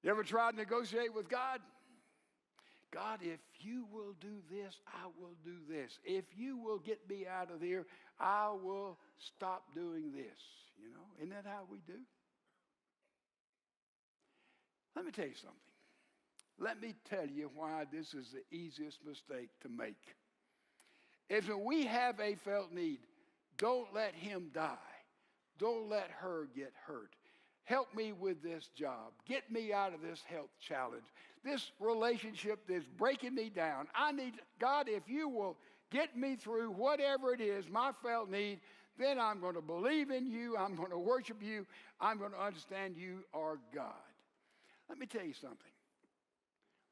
You ever tried to negotiate with God? God, if you will do this, I will do this. If you will get me out of here, I will stop doing this. You know, isn't that how we do? Let me tell you something. Let me tell you why this is the easiest mistake to make. If we have a felt need, don't let him die. Don't let her get hurt. Help me with this job. Get me out of this health challenge. This relationship that's breaking me down. I need, God, if you will get me through whatever it is, my felt need, then I'm going to believe in you. I'm going to worship you. I'm going to understand you are God. Let me tell you something.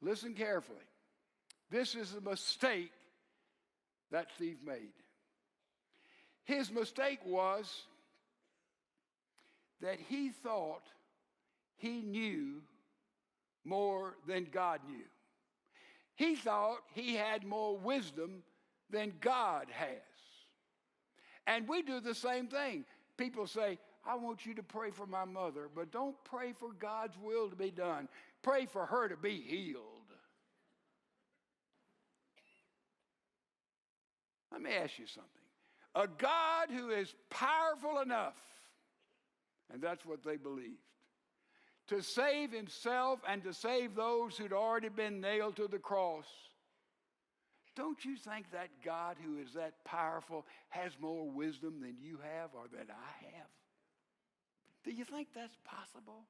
Listen carefully. This is a mistake that thief made. His mistake was that he thought he knew more than God knew. He thought he had more wisdom than God has. And we do the same thing. People say, I want you to pray for my mother, but don't pray for God's will to be done. Pray for her to be healed. Let me ask you something. A God who is powerful enough, and that's what they believed, to save himself and to save those who'd already been nailed to the cross. Don't you think that God who is that powerful has more wisdom than you have or that I have? Do you think that's possible?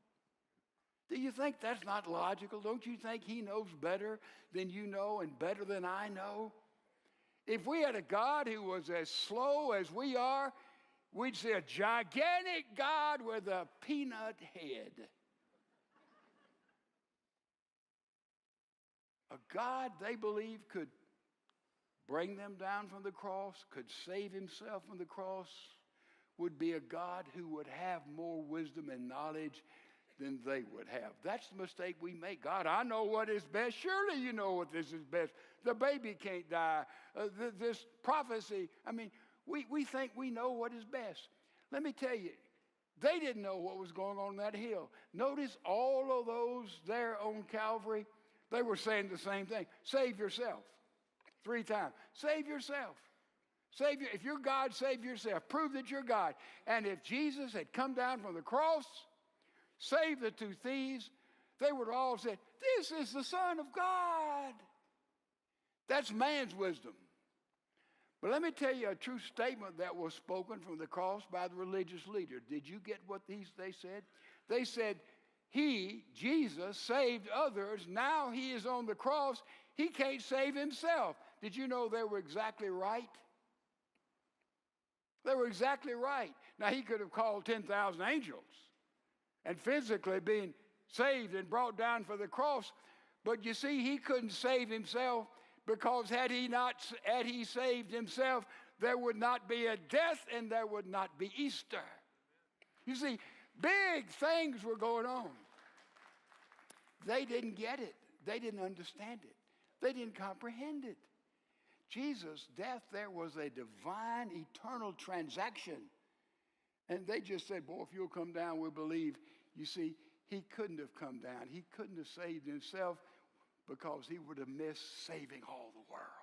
Do you think that's not logical? Don't you think he knows better than you know and better than I know? If we had a God who was as slow as we are, we'd see a gigantic God with a peanut head. A God they believed could bring them down from the cross, could save himself from the cross, would be a God who would have more wisdom and knowledge than they would have. That's the mistake we make. God, I know what is best. Surely you know what this is best. The baby can't die. This prophecy, I mean, we think we know what is best. Let me tell you, they didn't know what was going on that hill. Notice all of those there on Calvary, they were saying the same thing. Save yourself. 3 times. Save yourself. If you're God, save yourself. Prove that you're God. And if Jesus had come down from the cross, saved the 2 thieves, they would all say, this is the Son of God. That's man's wisdom. But let me tell you a true statement that was spoken from the cross by the religious leader. Did you get what they said? They said, he, Jesus, saved others. Now he is on the cross. He can't save himself. Did you know they were exactly right? They were exactly right. Now, he could have called 10,000 angels and physically been saved and brought down for the cross. But you see, he couldn't save himself because had he saved himself, there would not be a death and there would not be Easter. You see, big things were going on. They didn't get it. They didn't understand it. They didn't comprehend it. Jesus' death there was a divine, eternal transaction. And they just said, boy, if you'll come down, we'll believe. You see, he couldn't have come down. He couldn't have saved himself because he would have missed saving all the world.